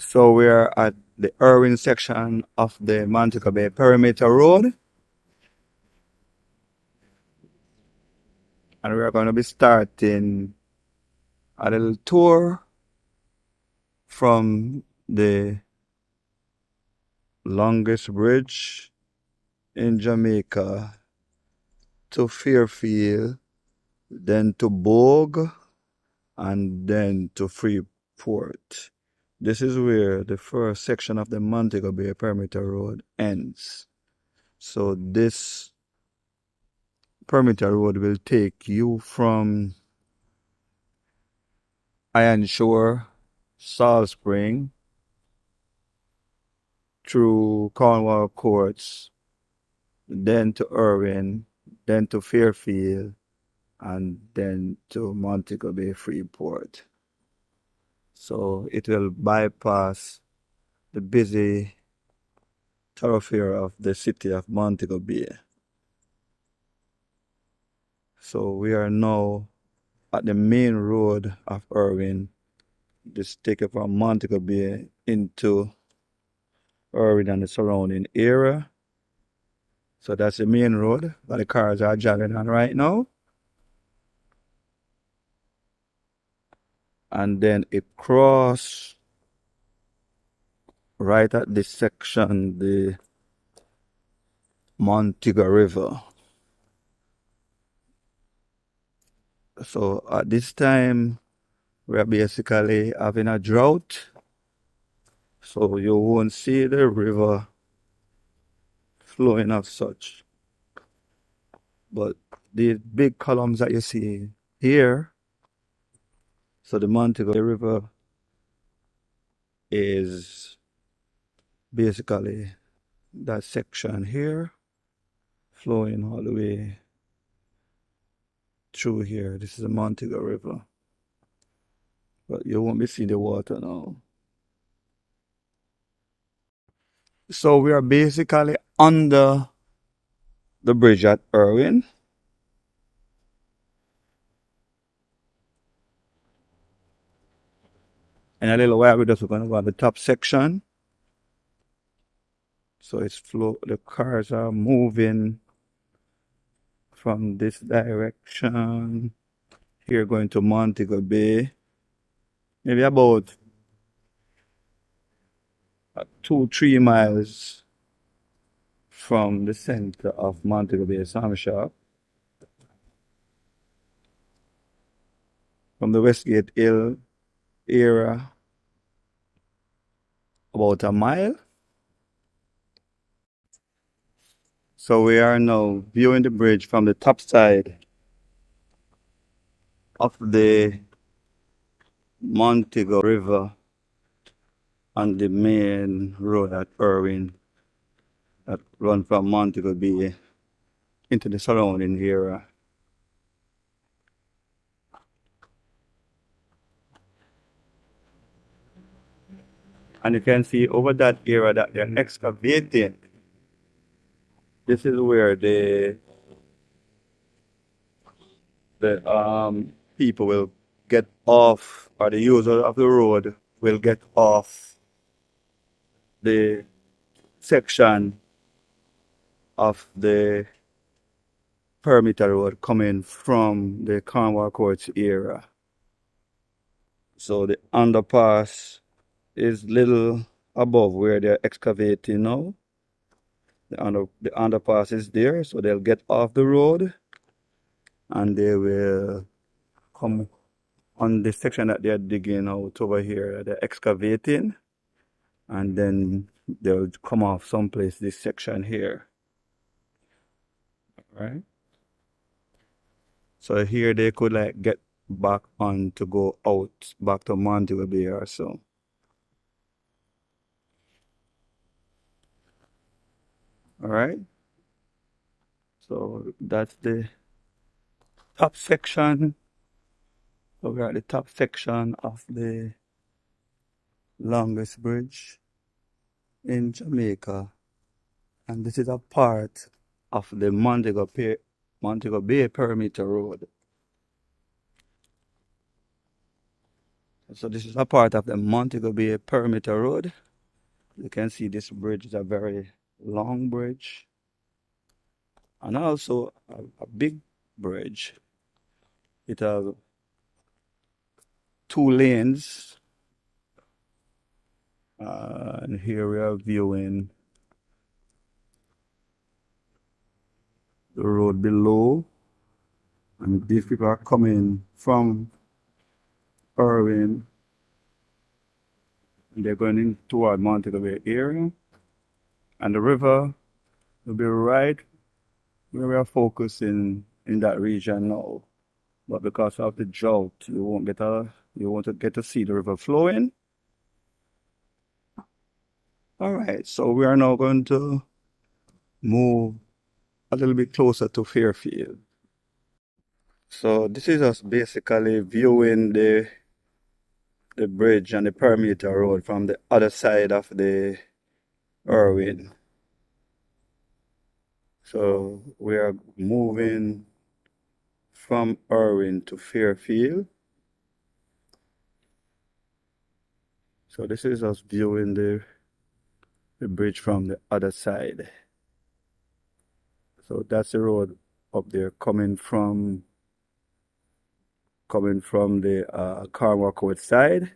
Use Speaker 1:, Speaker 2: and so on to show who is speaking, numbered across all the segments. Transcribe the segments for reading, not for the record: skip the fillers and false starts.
Speaker 1: So we are at the Irwin section of the Montego Bay Perimeter Road. And we are going to be starting a little tour from the longest bridge in Jamaica to Fairfield, then to Bogue, and then to Freeport. This is where the first section of the Montego Bay Perimeter Road ends. So this Perimeter Road will take you from Iron Shore, Salt Spring, through Cornwall Courts, then to Irwin, then to Fairfield, and then to Montego Bay Freeport. So it will bypass the busy thoroughfare of the city of Montego Bay. So we are now at the main road of Irwin. Just take it from Montego Bay into Irwin and the surrounding area. So that's the main road that the cars are driving on right now. And then it crosses right at this section, the Montego River. So at this time, we are basically having a drought. So you won't see the river flowing as such. But the big columns that you see here, so the Montego River is basically that section here, flowing all the way through here. This is the Montego River. But you won't be seeing the water now. So we are basically under the bridge at Irwin. In a little while, we're just going to go on the top section. So it's the cars are moving from this direction. Here going to Montego Bay. Maybe about 2-3 miles from the center of Montego Bay Sam Shop. From the Westgate Hill area, about a mile. So we are now viewing the bridge from the top side of the Montego River on the main road at Irwin that run from Montego Bay into the surrounding area. And you can see over that area that they're excavating. This is where the people will get off, or the user of the road will get off the section of the Perimeter Road coming from the Cornwall Courts area. So the underpass is little above where they're excavating now. The underpass is there, so they'll get off the road and they will come on the section that they're digging out over here, they're excavating, and then they'll come off someplace this section here. All right. So here they could like get back on to go out back to Montego Bay or so. All right. So that's the top section. So we're at the top section of the longest bridge in Jamaica. And this is a part of the Montego Bay Perimeter Road. So this is a part of the Montego Bay Perimeter Road. You can see this bridge is a very long bridge and also a big bridge. It has 2 lanes, and here we are viewing the road below, and these people are coming from Irwin and they're going in toward Montego Bay area, and the river will be right where we are focusing in that region now. But because of the drought, you won't get to see the river flowing. All right, so we are now going to move a little bit closer to Fairfield. So this is us basically viewing the bridge and the perimeter road from the other side of the Irwin. So we are moving from Irwin to Fairfield. So this is us viewing the bridge from the other side. So that's the road up there coming from the Carmarcourt side,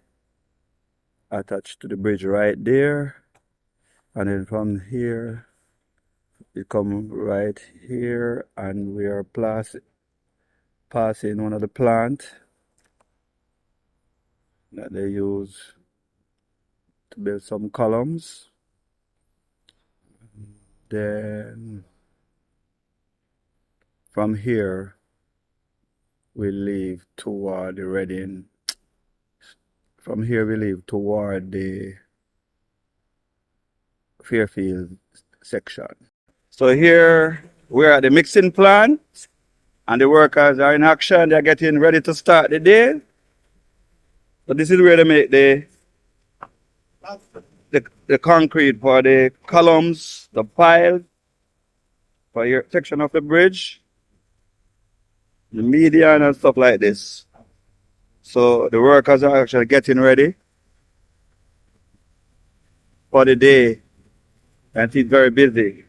Speaker 1: attached to the bridge right there. And then from here, we come right here, and we are passing one of the plant that they use to build some columns. Then from here, we leave toward the Reading. From here, we leave toward the Fairfield section. So here we're at the mixing plant, and the workers are in action. They're getting ready to start the day. So this is where they make the concrete for the columns, the pile for your section of the bridge, the median and stuff like this. So the workers are actually getting ready for the day, and it's very busy.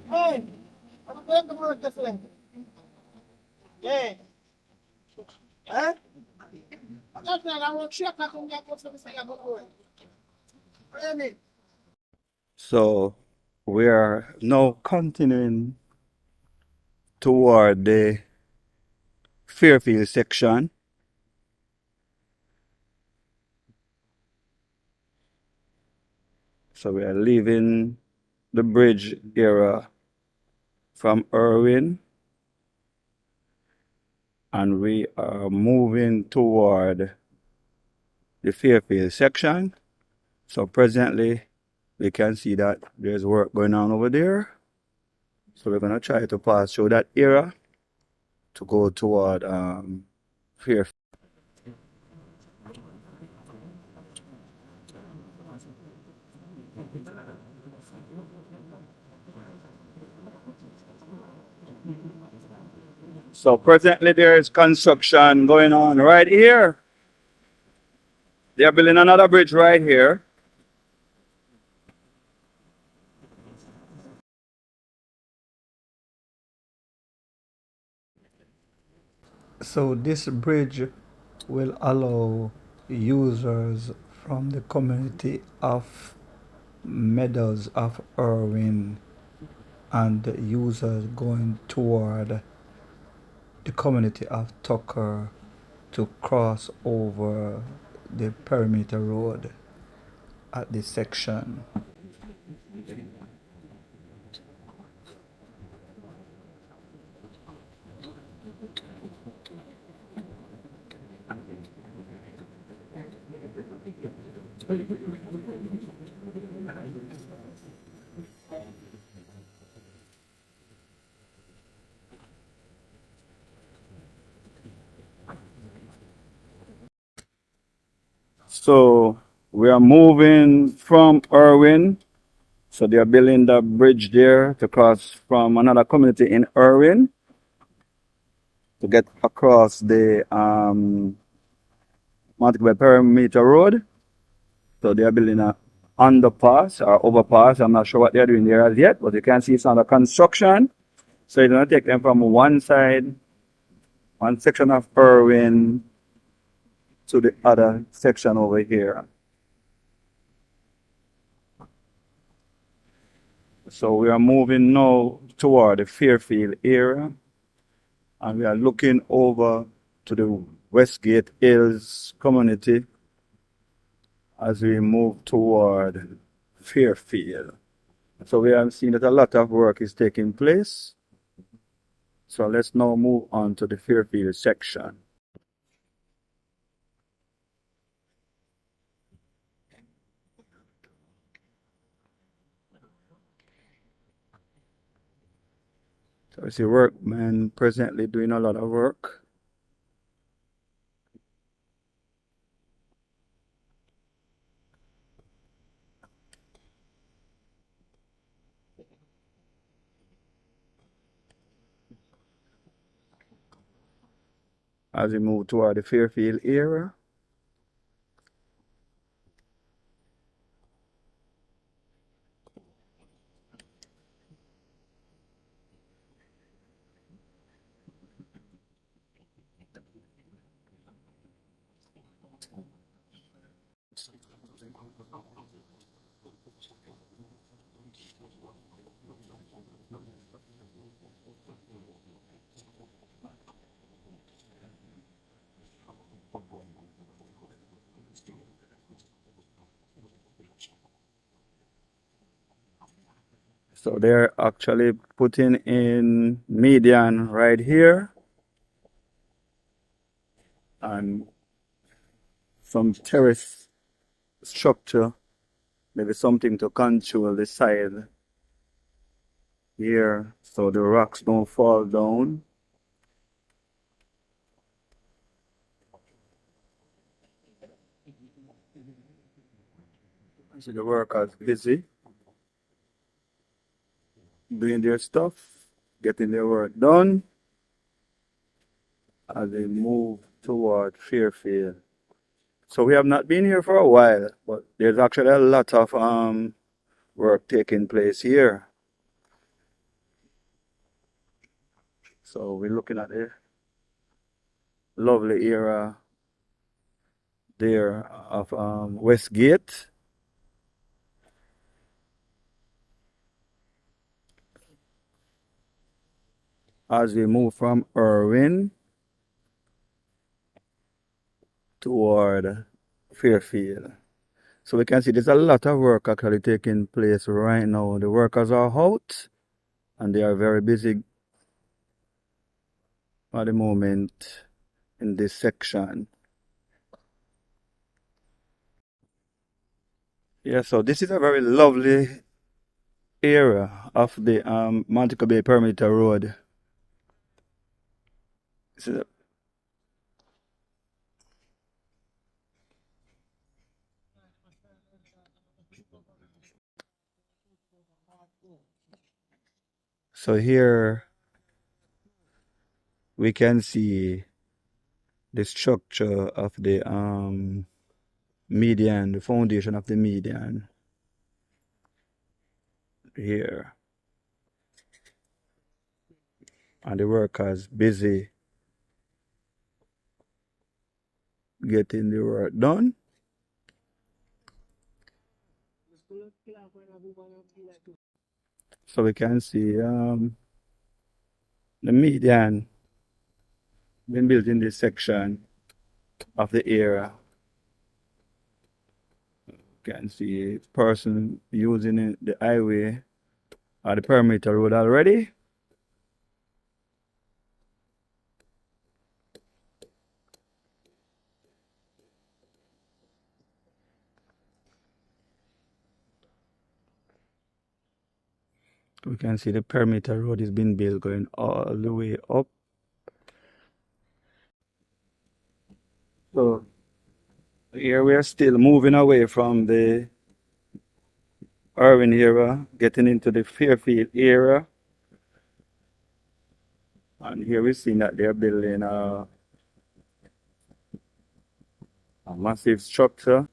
Speaker 2: Hey, I'm going to work this way. Yeah. Huh? That's not, I won't check. I can get what's the mistake I'm going to do.
Speaker 1: So we are now continuing toward the Fairfield section. So we are leaving the bridge area from Irwin, and we are moving toward the Fairfield section. So presently we can see that there's work going on over there. So we're gonna try to pass through that area to go toward Fairfield. So presently there is construction going on right here. They're building another bridge right here. So this bridge will allow users from the community of Meadows of Irwin and users going toward the community of Tucker to cross over the perimeter road at this section. So we are moving from Irwin. So they are building the bridge there to cross from another community in Irwin to get across the Montego Bay Perimeter Road. So they are building a underpass or overpass. I'm not sure what they're doing there as yet, but you can see it's under construction. So it's going to take them from one side, one section of Irwin, to the other section over here. So we are moving now toward the Fairfield area, and we are looking over to the Westgate Hills community as we move toward Fairfield. So we have seen that a lot of work is taking place. So let's now move on to the Fairfield section. So I see workmen presently doing a lot of work. As we move toward the Fairfield area. So they're actually putting in median right here and some terrace structure, maybe something to control the side here so the rocks don't fall down. I see the workers busy doing their stuff, getting their work done as they move toward Fairfield. So we have not been here for a while, but there's actually a lot of work taking place here. So we're looking at a lovely area there of Westgate. As we move from Irwin toward Fairfield. So we can see there's a lot of work actually taking place right now. The workers are out and they are very busy at the moment in this section. Yeah, so this is a very lovely area of the Montego Bay Perimeter Road. This is so here we can see the structure of the median, the foundation of the median here. And the workers busy getting the work done. So we can see the median been built in this section of the area. You can see person using the highway or the perimeter road already. We can see the perimeter road is being built going all the way up. So Here we are still moving away from the Irwin area, getting into the Fairfield area. And here we see that they're building a massive structure.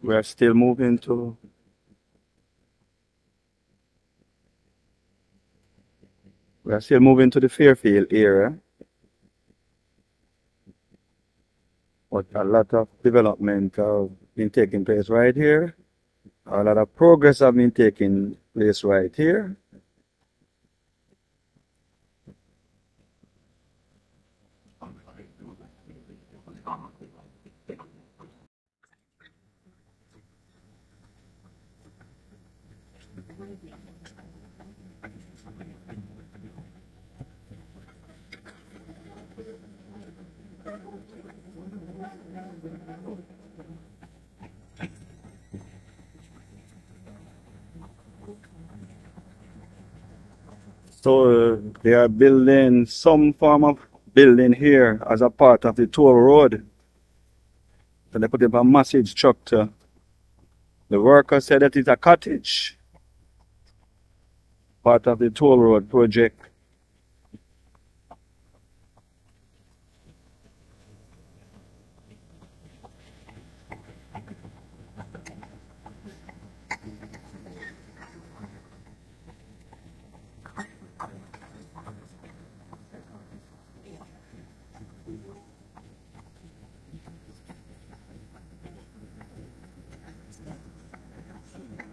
Speaker 1: We are still moving to the Fairfield area. But a lot of development have been taking place right here. A lot of progress have been taking place right here. So they are building some form of building here as a part of the toll road. So they put up a massive structure. The worker said that it's a cottage, part of the toll road project.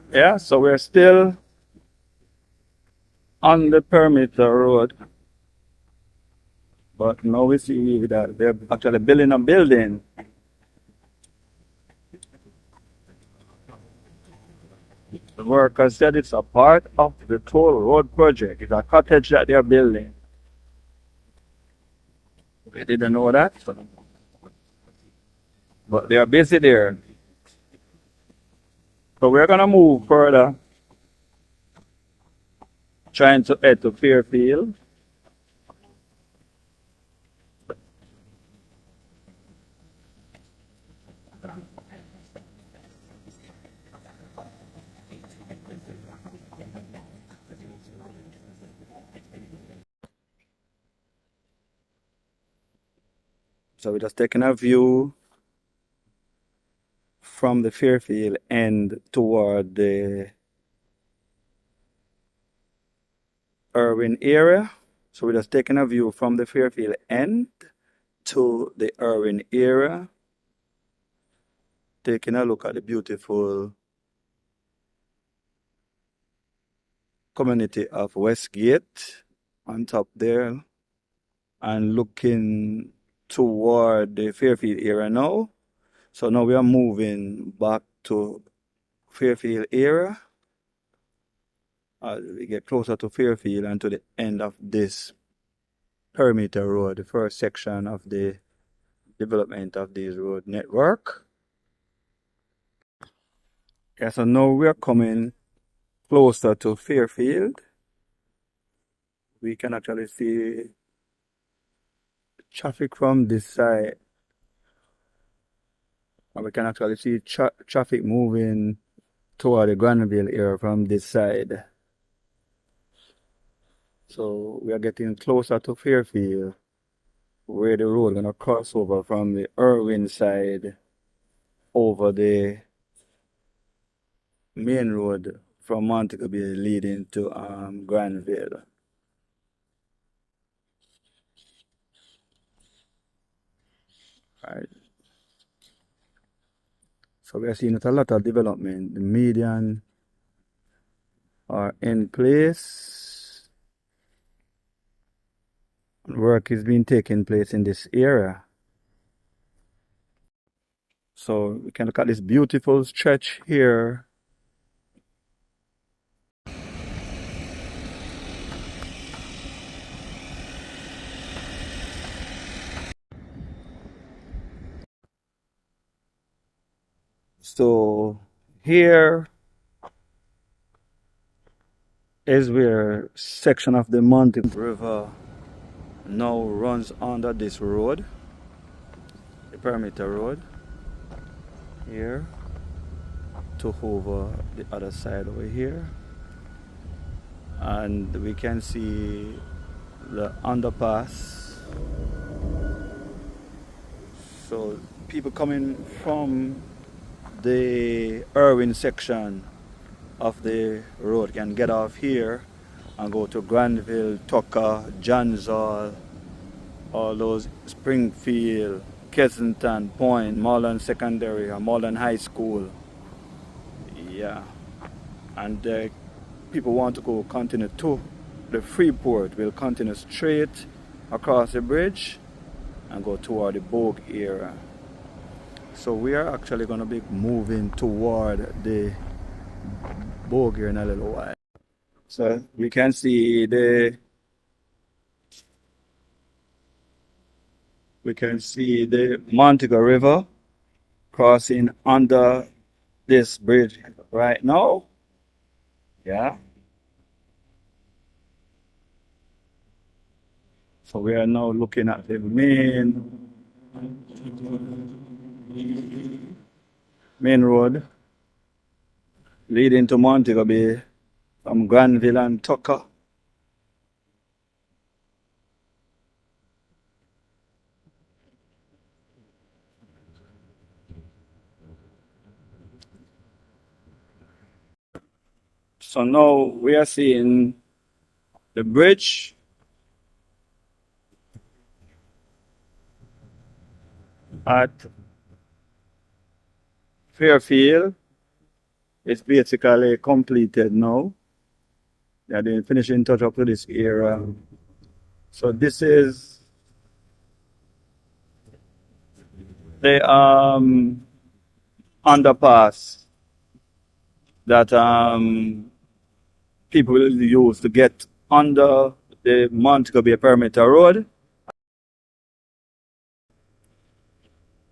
Speaker 1: Yeah, so we're still on the perimeter road. But now we see that they're actually building a building. The worker said it's a part of the toll road project. It's a cottage that they're building. We didn't know that. But they are busy there. So we're gonna move further, trying to head to Fairfield. So we're just taking a view from the Fairfield end toward the Irwin area. So we're just taking a view from the Fairfield end to the Irwin area. Taking a look at the beautiful community of Westgate on top there. And looking toward the Fairfield area now. So now we are moving back to Fairfield area. As we get closer to Fairfield and to the end of this perimeter road, the first section of the development of this road network. Yeah, so now we are coming closer to Fairfield. We can actually see traffic from this side. And we can actually see traffic moving toward the Granville area from this side. So we are getting closer to Fairfield, where the road gonna cross over from the Irwin side over the main road from Montego Bay leading to Granville. Right. So we are seeing a lot of development. The median are in place. Work is being taken place in this area. So we can look at this beautiful stretch here. So here is where section of the Montego River now runs under this road, the Perimeter Road, here to over the other side over here, and we can see the underpass. So people coming from the Irwin section of the road can get off here and go to Granville, Tucker, Johnsall, all those Springfield, Kensington Point, Marlon Secondary or Marlon High School. Yeah, and people want to go continue to the Freeport, will continue straight across the bridge and go toward the Bogue area. So we are actually going to be moving toward the Bogue here in a little while. So we can see the Montego River crossing under this bridge right now. Yeah. So we are now looking at the main road leading to Montego Bay from Granville and Tucker. So now we are seeing the bridge at Fairfield. It's basically completed now. They are doing finishing touch up to this area. So this is the underpass that people will use to get under the Montego Bay Perimeter Road.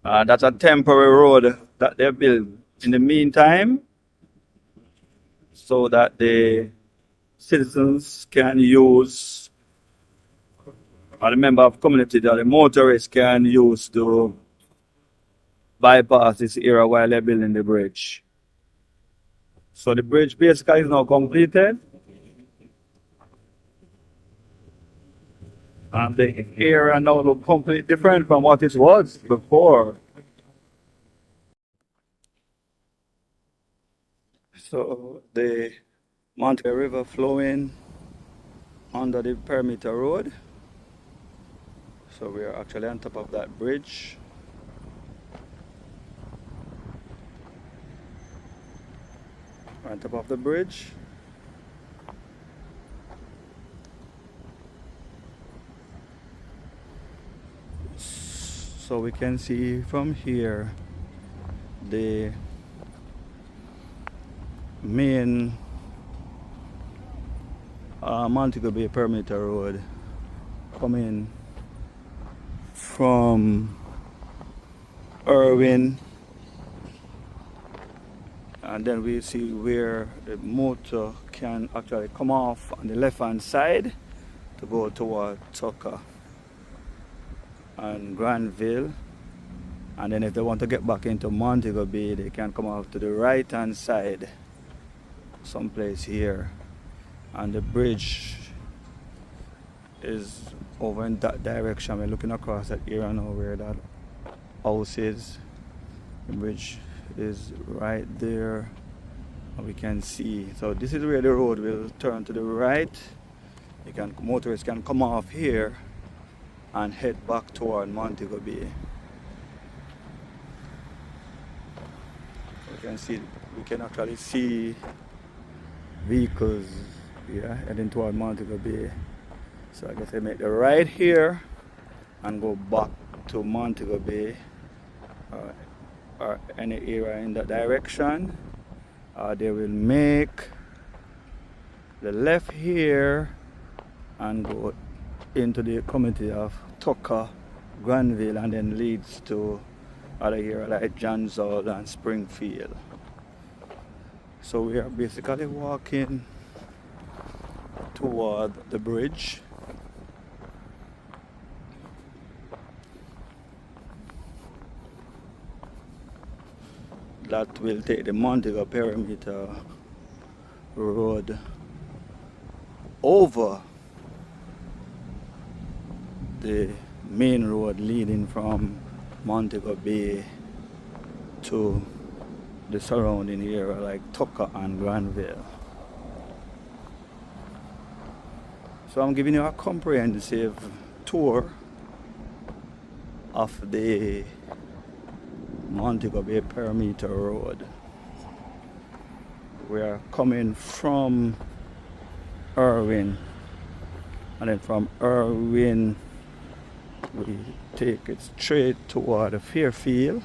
Speaker 1: That's a temporary road that they built in the meantime so that the citizens can use, or the member of community that the motorists can use to bypass this area while they're building the bridge. So the bridge basically is now completed. And the area now looks completely different from what it was before. So the Montego River flowing under the Perimeter Road. So we are actually on top of that bridge. We're on top of the bridge. So we can see from here the main Montego Bay Perimeter Road coming from Irwin, and then we see where the motor can actually come off on the left hand side to go toward Tucker and Granville, and then if they want to get back into Montego Bay, they can come out to the right hand side someplace here, and the bridge is over in that direction. We're looking across that area now where that house is. The bridge is right there, and we can see, so this is where the road will turn to the right. Motorists can come off here and head back toward Montego Bay. We can actually see vehicles heading toward Montego Bay. So I guess they make the right here and go back to Montego Bay or any area in that direction. They will make the left here and go into the community of Tucker, Granville, and then leads to other area like Johnsall and Springfield. So we are basically walking toward the bridge. That will take the Montego Perimeter Road over the main road leading from Montego Bay to the surrounding area like Tucker and Granville. So I'm giving you a comprehensive tour of the Montego Bay Perimeter Road. We are coming from Irwin, and then from Irwin we take it straight toward Fairfield.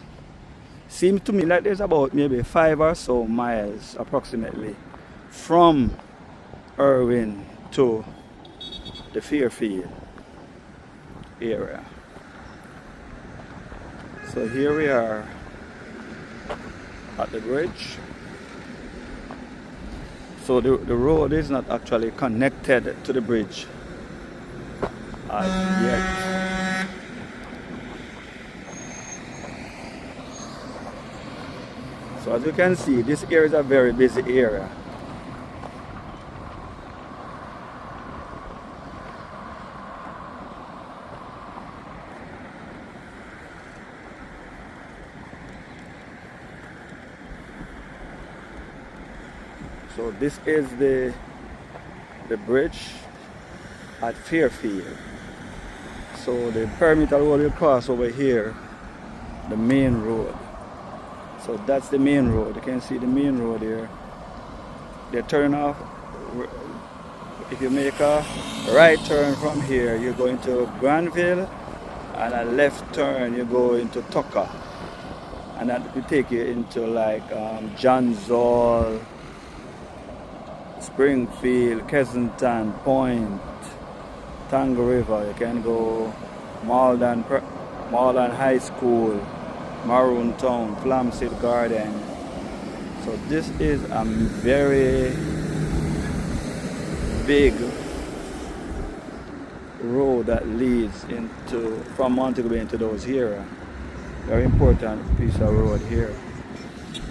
Speaker 1: Seems to me like there's about maybe 5 or so miles approximately from Irwin to the Fairfield area. So here we are at the bridge. So the road is not actually connected to the bridge as yet. So as you can see, this area is a very busy area. So this is the bridge at Fairfield. So the perimeter road will cross over here, the main road. So that's the main road. You can see the main road here. They turn off. If you make a right turn from here, you're going to Granville, and a left turn you go into Tucker, and that will take you into like Johnsall, Springfield, Kensington Point, Tango River. You can go Malden High School, Maroon Town, Flamstead Garden. So this is a very big road that leads from Montego Bay into those here. Very important piece of road here.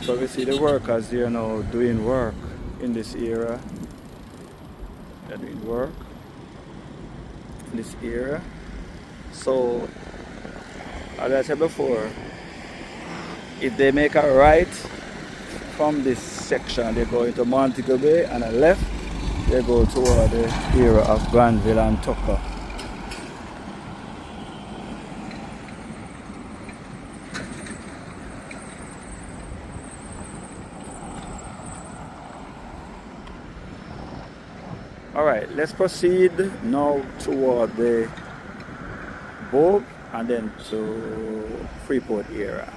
Speaker 1: So we see the workers here now doing work in this area. They're doing work in this area. So as I said before, if they make a right from this section, they go into Montego Bay, and a left they go toward the area of Granville and Tucker. Alright, let's proceed now toward the Bogue and then to Freeport area.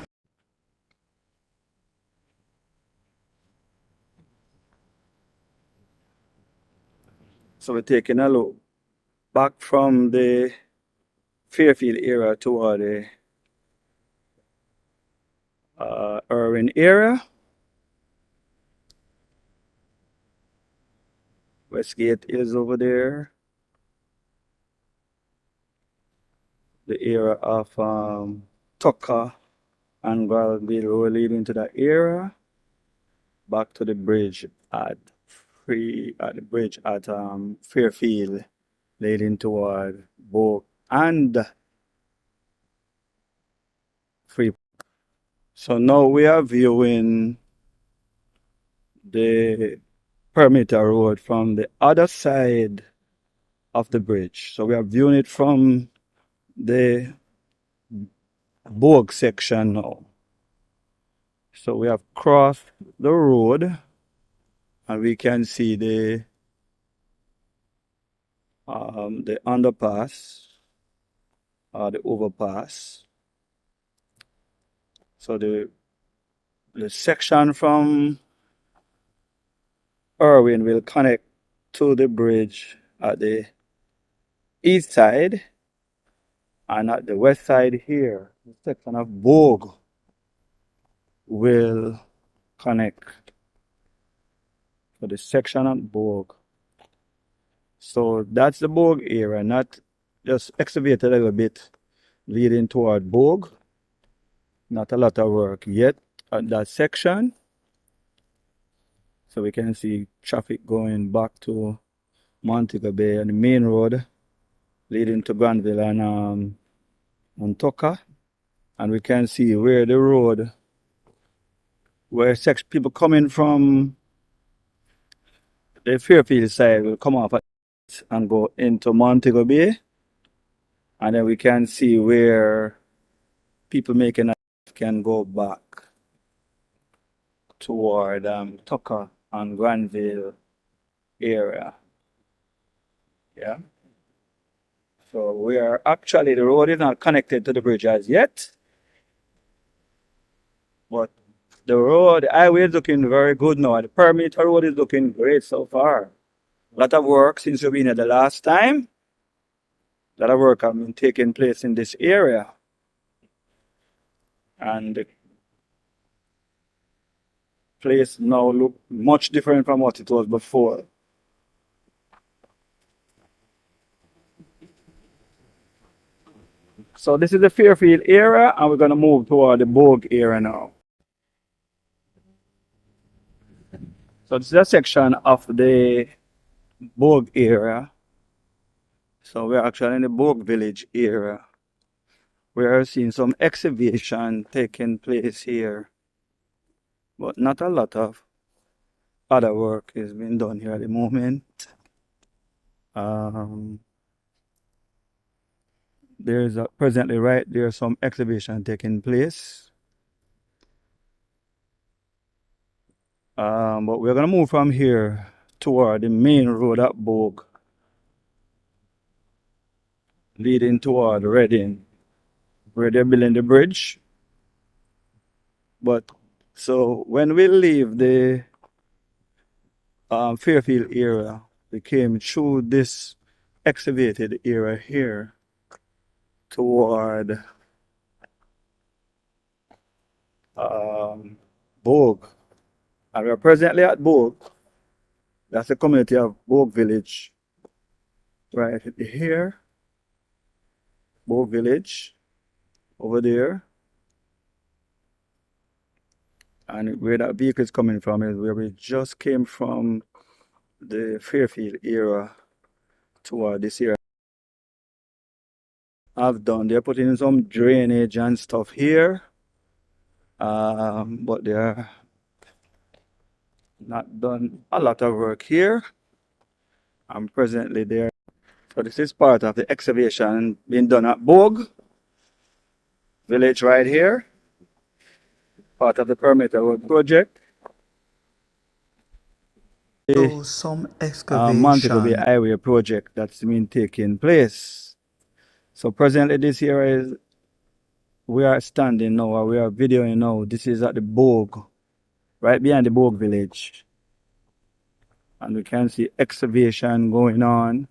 Speaker 1: So we're taking a look back from the Fairfield area toward the Irwin area. Westgate is over there. The area of Tucker and Granville Road leading to that area. Back to the bridge at Fairfield, leading toward Bogue and Freeport. So now we are viewing the Perimeter Road from the other side of the bridge. So we are viewing it from the Bogue section now. So we have crossed the road, and we can see the underpass or the overpass. So the section from Irwin will connect to the bridge at the east side, and at the west side here, the section of Bogue will connect. So the section of Bogue. So that's the Bogue area, not just excavated a little bit leading toward Bogue. Not a lot of work yet at that section. So we can see traffic going back to Montego Bay and the main road leading to Granville and Montoka. And we can see where the road, where people coming from the Fairfield side will come off and go into Montego Bay. And then we can see where people making a can go back toward Tucker and Granville area. Yeah. So we are actually, the road is not connected to the bridge as yet. But the road, the highway is looking very good now. The perimeter road is looking great so far. A lot of work since we've been here the last time. A lot of work has been taking place in this area. And the place now looks much different from what it was before. So this is the Fairfield area, and we're going to move toward the Bogue area now. So this is a section of the Bogue area. So we're actually in the Bogue village area. We are seeing some excavation taking place here, but not a lot of other work is being done here at the moment. There's presently right there some excavation taking place. But we're gonna move from here toward the main road at Bogue, leading toward Reading, where they're building the bridge. But so when we leave the Fairfield area, we came through this excavated area here toward Bogue. And we're presently at Bogue. That's the community of Bogue Village. Right here. Bogue Village. Over there. And where that vehicle is coming from is where we just came from the Fairfield area toward this area. They're putting in some drainage and stuff here. But they're not done a lot of work here. I'm presently there. So this is part of the excavation being done at Bogue Village right here. Part of the Perimeter Road project.
Speaker 3: So some
Speaker 1: Montego Bay
Speaker 3: excavation.
Speaker 1: Highway project that's been taking place. So presently this here is, we are standing now, or we are videoing now. This is at the Bogue, right behind the Bogue village. And we can see excavation going on.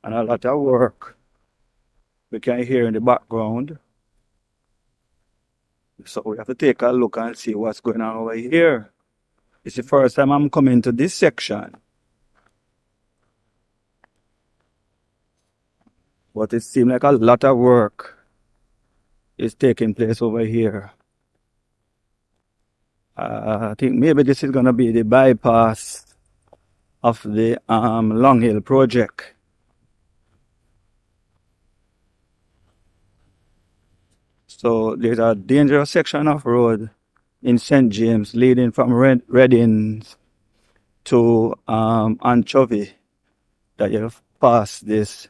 Speaker 1: And a lot of work we can hear in the background. So we have to take a look and see what's going on over here. It's the first time I'm coming to this section. But it seems like a lot of work is taking place over here. I think maybe this is going to be the bypass of the Longhill project. So there's a dangerous section of road in St. James leading from Reading to Anchovy that you pass this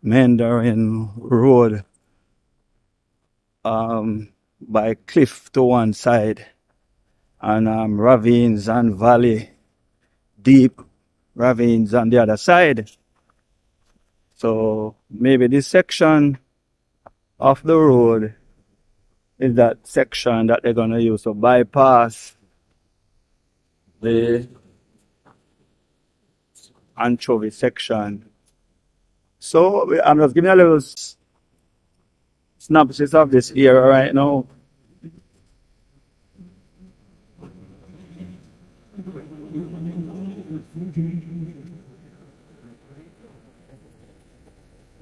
Speaker 1: meandering road by cliff to one side and ravines and valley, deep ravines on the other side. So maybe this section of the road is that section that they're going to use to bypass the Anchovy section. So I'm just giving a little synopsis of this area right now.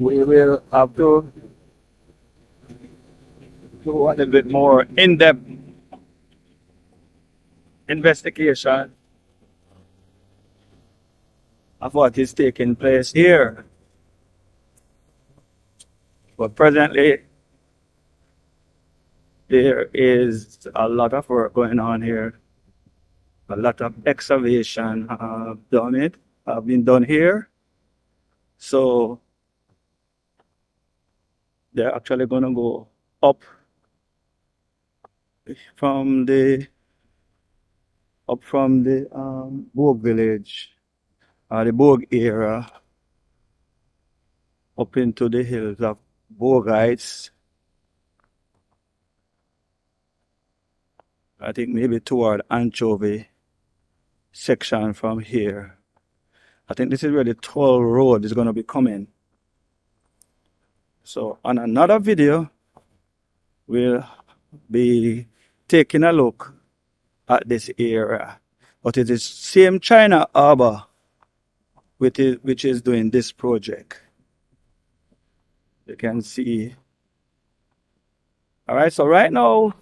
Speaker 1: we will have to do a little bit more in-depth investigation of what is taking place here. But presently, there is a lot of work going on here. A lot of excavation have been done here. So they're actually going to go up from the Bogue village, the Bogue area, up into the hills of Bogue Heights. I think maybe toward Anchovy section from here. I think this is where the toll road is going to be coming. So on another video, we'll be taking a look at this area. But it is same Chinaharbour which is doing this project. You can see. Alright, so right now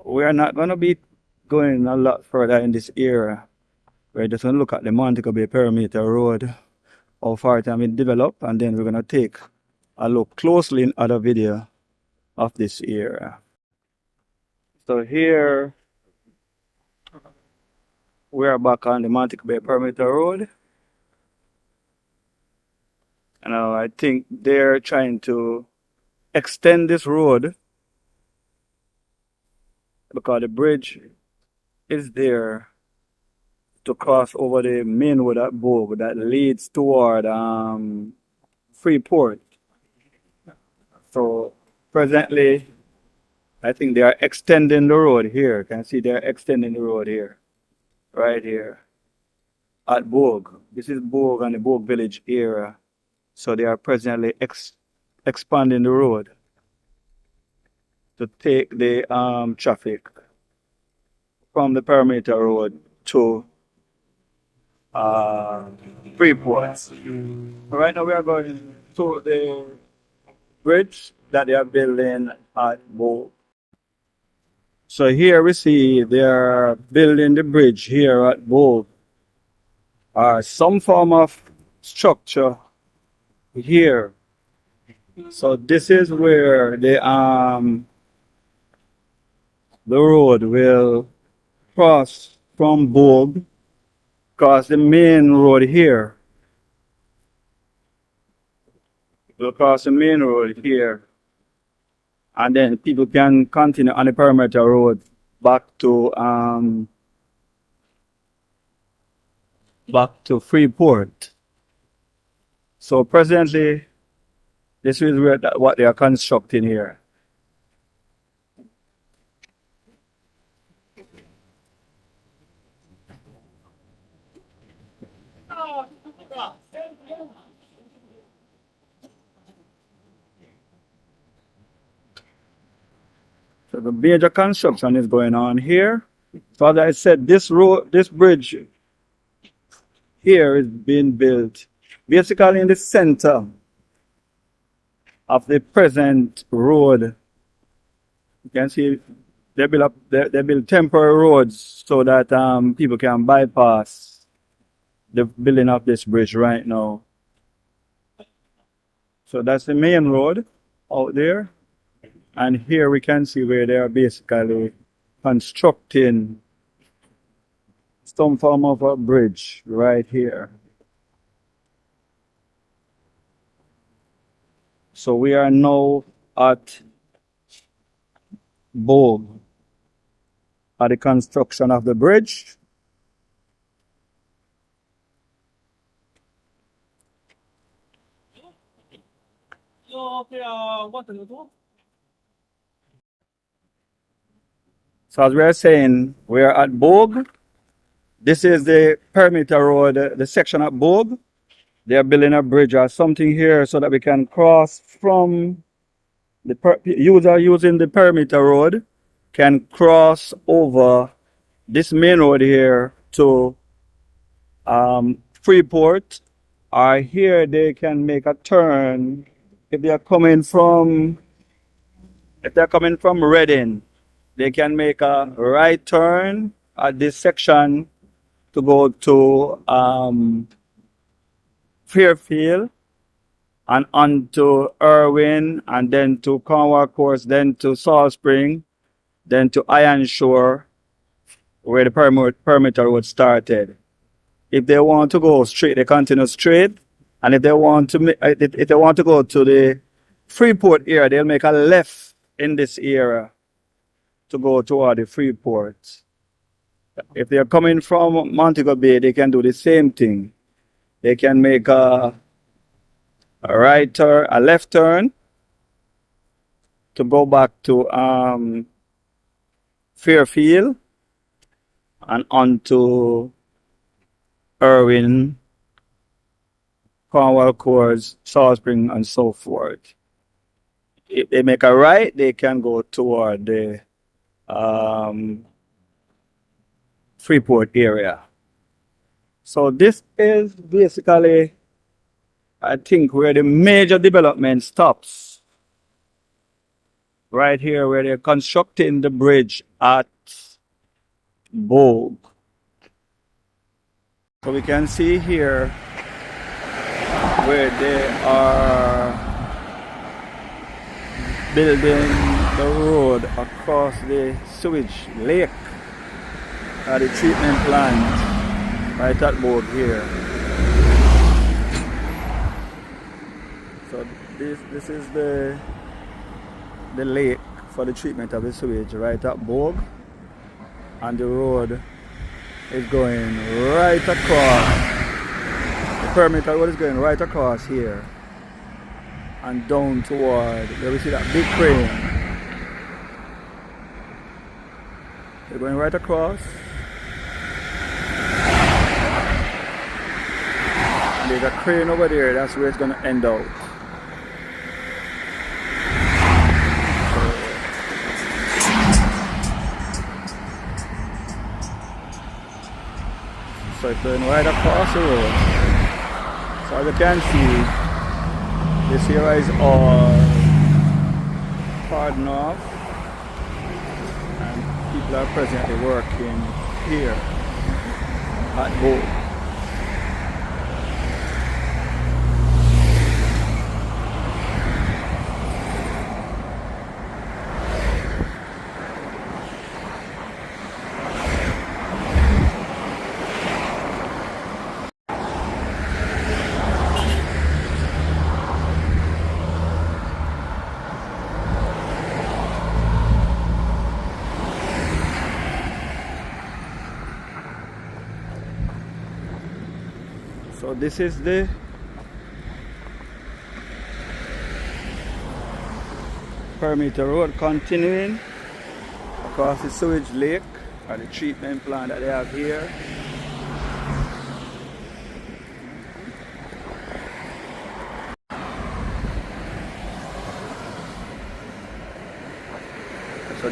Speaker 1: we are not going to be going a lot further in this area. We're just going to look at the Montego Bay Perimeter Road, how far it has been developed, and then we're going to take a look closely in other video of this area. So here we are back on the Montego Bay Perimeter Road. And I think they're trying to extend this road because the bridge is there to cross over the main road at Bogue that leads toward Freeport. So presently, I think they are extending the road here. You can see they're extending the road here, right here at Bogue. This is Bogue and the Bogue village area. So they are presently expanding the road to take the traffic from the Perimeter Road to Freeport. Right now we are going to the bridge that they are building at Bogue. So here we see they are building the bridge here at Bogue. Some form of structure here. So this is where the road will cross from Bogue, cross the main road here. We'll cross the main road here, and then people can continue on the Perimeter Road back to Freeport. So presently, this is where what they are constructing here. So the major construction is going on here. So as I said, this bridge here is being built basically in the center of the present road. You can see they build temporary roads so that people can bypass the building of this bridge right now. So that's the main road out there. And here we can see where they are basically constructing some form of a bridge right here. So we are now at Bogue, at the construction of the bridge. So as we are saying, we are at Bogue. This is the Perimeter Road, the section at Bogue. They are building a bridge or something here so that we can cross from the user using the Perimeter Road can cross over this main road here to Freeport or here they can make a turn if they're coming from Reading. They can make a right turn at this section to go to Fairfield and on to Irwin and then to Cornwall Course, then to Salt Spring, then to Iron Shore, where the perimeter road started. If they want to go straight, they continue straight. And if they want to go to the Freeport area, they'll make a left in this area to go toward the Freeport. If they're coming from Montego Bay, they can do the same thing. They can make a left turn to go back to Fairfield and on to Irwin, Cornwall Course, Salt Spring, and so forth. If they make a right, they can go toward the Freeport area. So this is basically, I think, where the major development stops. Right here where they're constructing the bridge at Bogue. So we can see here where they are building the road across the sewage lake at the treatment plant right at Bogue here. So this is the lake for the treatment of the sewage right at Bogue, and the road is going right across. The perimeter road is going right across here and down toward where we see that big crane. They're going right across. And there's a crane over there, that's where it's going to end out. So it's going right across the road. So as you can see, this area is all cordoned off and people are presently working here at Bogue. So this is the perimeter road continuing across the sewage lake or the treatment plant that they have here. So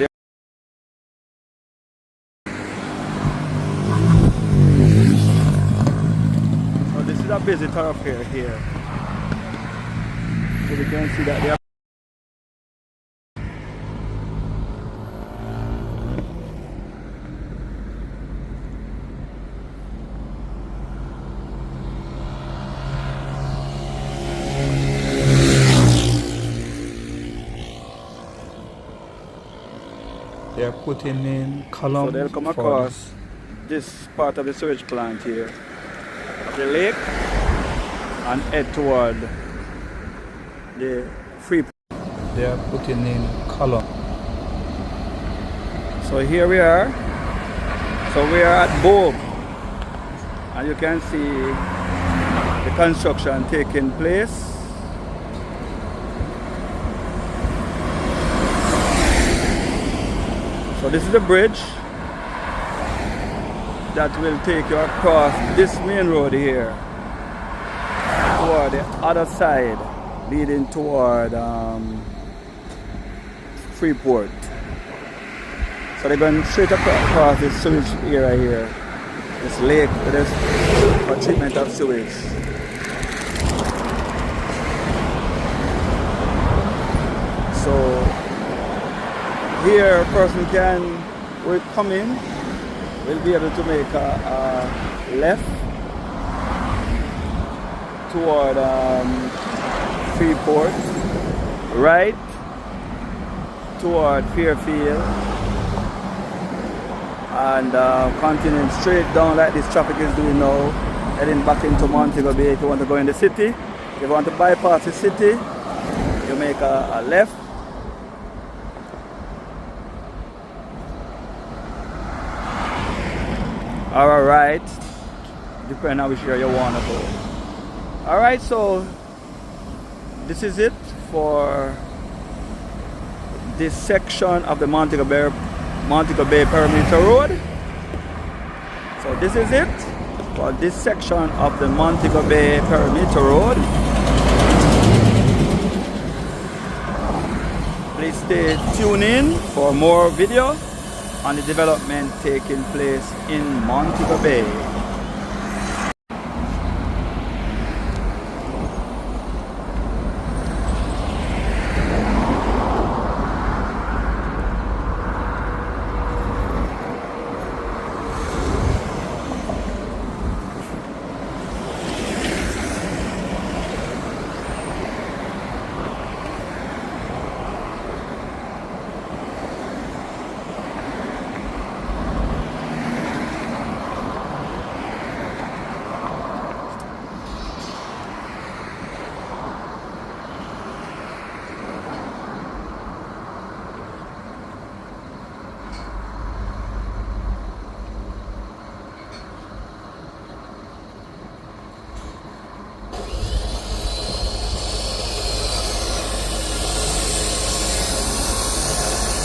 Speaker 1: this is a busy thoroughfare here. So we can see that they are
Speaker 3: putting in columns.
Speaker 1: So they'll come across this part of the sewage plant here of the lake and head toward the Freeport.
Speaker 3: They are putting in column.
Speaker 1: So here we are. So we are at Bogue, and you can see the construction taking place. So this is the bridge that will take you across this main road here toward the other side, leading toward Freeport. So they're going straight across this sewage area here, this lake, this for treatment of sewage. So here, a person will come in, will be able to make a left toward Freeport, right toward Fairfield, and continuing straight down like this traffic is doing now, heading back into Montego Bay. If you want to go in the city, if you want to bypass the city, you make a left. Or a right, depending on which area you want to go. Alright, so this is it for this section of the Montego Bay Perimeter Road. So this is it for this section of the Montego Bay Perimeter Road. Please stay tuned in for more video on the development taking place in Montego Bay.